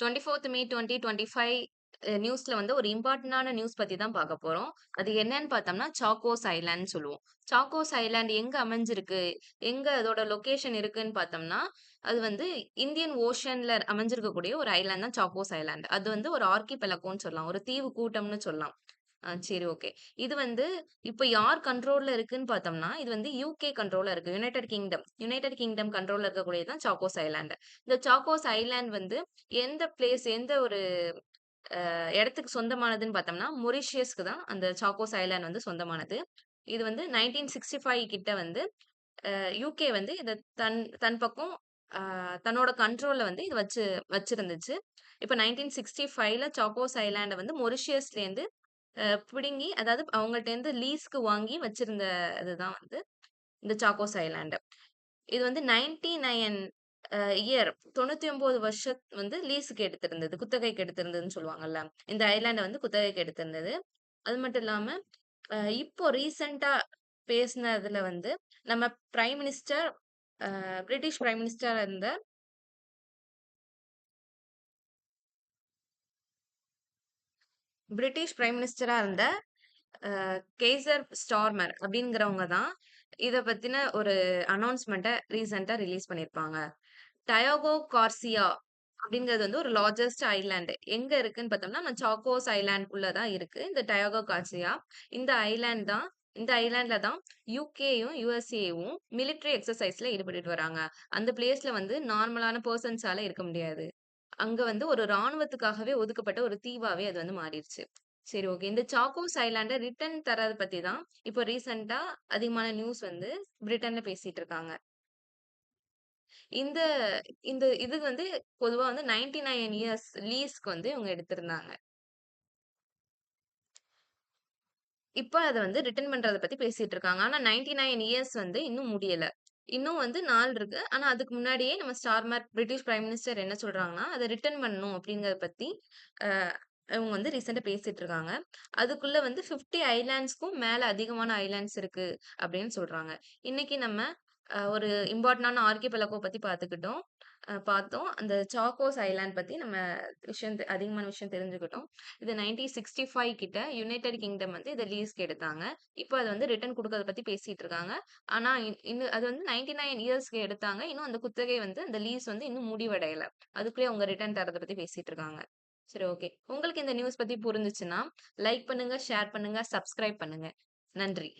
24த் மே 2025 நியூஸ்ல வந்து ஒரு இம்பார்ட்டன்டான நியூஸ் பத்தி தான் பார்க்க போறோம். அது என்னன்னு பார்த்தோம்னா, சாக்கோஸ் ஐலேண்ட்ன்னு சொல்லுவோம். சாக்கோஸ் ஐலேண்ட் எங்க அமைஞ்சிருக்கு? எங்க அதோட லொகேஷன் இருக்குன்னு பார்த்தோம்னா, அது வந்து இந்தியன் ஓஷன்ல அமைஞ்சிருக்கக்கூடிய ஒரு ஐலேண்ட் தான் சாக்கோஸ் ஐலேண்ட். அது வந்து ஒரு ஆர்க்கிபெலகோன்னு சொல்லலாம். ஒரு தீவு கூட்டம்னு சொல்லலாம். சரி, ஓகே. இது வந்து இப்ப யார் கண்ட்ரோல்ல இருக்குன்னு பார்த்தோம்னா, இது வந்து யுகே கண்ட்ரோல்ல இருக்கு. யுனைட்டட் கிங்டம் கண்ட்ரோல்ல இருக்கக்கூடியது தான் சாக்கோஸ் ஐலேண்ட். இந்த சாக்கோஸ் ஐலேண்ட் வந்து எந்த ஒரு இடத்துக்கு சொந்தமானதுன்னு பார்த்தோம்னா, மொரீஷியஸ்க்கு தான் அந்த சாக்கோஸ் ஐலேண்ட் வந்து சொந்தமானது. இது வந்து 1965 கிட்ட வந்து யுகே வந்து இத தன் தன் பக்கம் அ தன்னோட கண்ட்ரோல்ல வந்து இது வச்சிருந்துச்சு. இப்ப 1965ல சாக்கோஸ் ஐலேண்ட வந்து மொரீஷியஸ்லேருந்து பிடுங்கி, அதாவது அவங்கள்ட்டேருந்து லீஸ்க்கு வாங்கி வச்சிருந்த இதுதான் வந்து இந்த சாக்கோஸ் ஐலேண்ட். இது வந்து 99 இயர் 99 வருஷம் வந்து லீஸுக்கு எடுத்திருந்தது. குத்தகைக்கு எடுத்திருந்ததுன்னு சொல்லுவாங்கல்ல. இந்த ஐலேண்ட வந்து குத்தகைக்கு எடுத்திருந்தது. அது மட்டும் இல்லாம, இப்போ ரீசென்ட்டா பேசினதுல வந்து நம்ம பிரைம் மினிஸ்டர் பிரிட்டிஷ் பிரைம் மினிஸ்டரா இருந்த பிரிட்டிஷ் பிரைம் மினிஸ்டரா இருந்த கெய்சர் ஸ்டார்மர் அப்படிங்கிறவங்க தான் இத பத்தின ஒரு அனௌன்ஸ்மென்ட்ட ரீசென்ட்டா ரிலீஸ் பண்ணியிருப்பாங்க. டயாகோ கார்சியா அப்படிங்கிறது வந்து ஒரு லார்ஜஸ்ட் ஐலேண்ட். எங்க இருக்குன்னு பார்த்தோம்னா, நம்ம சாக்கோஸ் ஐலேண்ட்குள்ள தான் இருக்கு. இந்த டயாகோ கார்சியா. இந்த ஐலேண்ட் தான் இந்த ஐலேண்ட்ல தான் யுகேயும், யுஎஸ்ஏவும் மிலிட்டரி எக்ஸர்சைஸ்ல ஈடுபட்டுட்டு வராங்க. அந்த பிளேஸ்ல வந்து நார்மலான பெர்சன்ஸால இருக்க முடியாது. அங்க வந்து ஒரு ராணுவத்துக்காகவே ஒதுக்கப்பட்ட ஒரு தீவாவே அது வந்து மாறிருச்சு. சரி, ஓகே. இந்த சாக்கோஸ் ஐலேண்ட ரிட்டர்ன் தர்றத பத்தி தான் இப்போ ரீசென்ட்டா அதிகமான நியூஸ் வந்து பிரிட்டன்ல பேசிட்டு இருக்காங்க. இந்த இந்த இது வந்து பொதுவா வந்து 99 இயர்ஸ் லீஸ்க்கு வந்து இவங்க எடுத்திருந்தாங்க. இப்ப அத வந்து ரிட்டர்ன் பண்றத பத்தி பேசிட்டு இருக்காங்க. ஆனா 99 இயர்ஸ் வந்து இன்னும் முடியல. இன்னும் வந்து நாள் இருக்கு. ஆனா அதுக்கு முன்னாடியே நம்ம ஸ்டார்மர் பிரிட்டிஷ் பிரைம் மினிஸ்டர் என்ன சொல்றாங்கன்னா, அத ரிட்டர்ன் பண்ணணும் அப்படிங்கிறத பத்தி அ இவங்க வந்து ரீசென்ட்டா பேசிட்டு இருக்காங்க. அதுக்குள்ள வந்து 50 ஐலேண்ட்ஸ்க்கும் மேல அதிகமான ஐலேண்ட்ஸ் இருக்கு அப்படின்னு சொல்றாங்க. இன்னைக்கு நம்ம ஒரு இம்பார்ட்டன்டான ஆர்க்கிபெலகோ பத்தி பார்த்துக்கிட்டோம். பார்த்தோம். அந்த சாக்கோஸ் ஐலேண்ட் பத்தி நம்ம அதிகமான விஷயம் தெரிஞ்சுக்கிட்டோம். இது 1965 கிட்ட யுனைட்டட் கிங்டம் வந்து இத லீஸ்க்கு எடுத்தாங்க. இப்ப அத வந்து ரிட்டர்ன் குடுக்கறத பத்தி பேசிட்டு இருக்காங்க. ஆனா இன்னும் அது வந்து 99 இயர்ஸ்க்கு எடுத்தாங்க. இன்னும் அந்த குத்தகை வந்து அந்த லீஸ் வந்து இன்னும் முடிவடையல. அதுக்குள்ளயே அவங்க ரிட்டர்ன் தர்றத பத்தி பேசிட்டு இருக்காங்க. சரி, ஓகே. உங்களுக்கு இந்த நியூஸ் பத்தி புரிஞ்சுச்சுன்னா, லைக் பண்ணுங்க, ஷேர் பண்ணுங்க, சப்ஸ்கிரைப் பண்ணுங்க. நன்றி.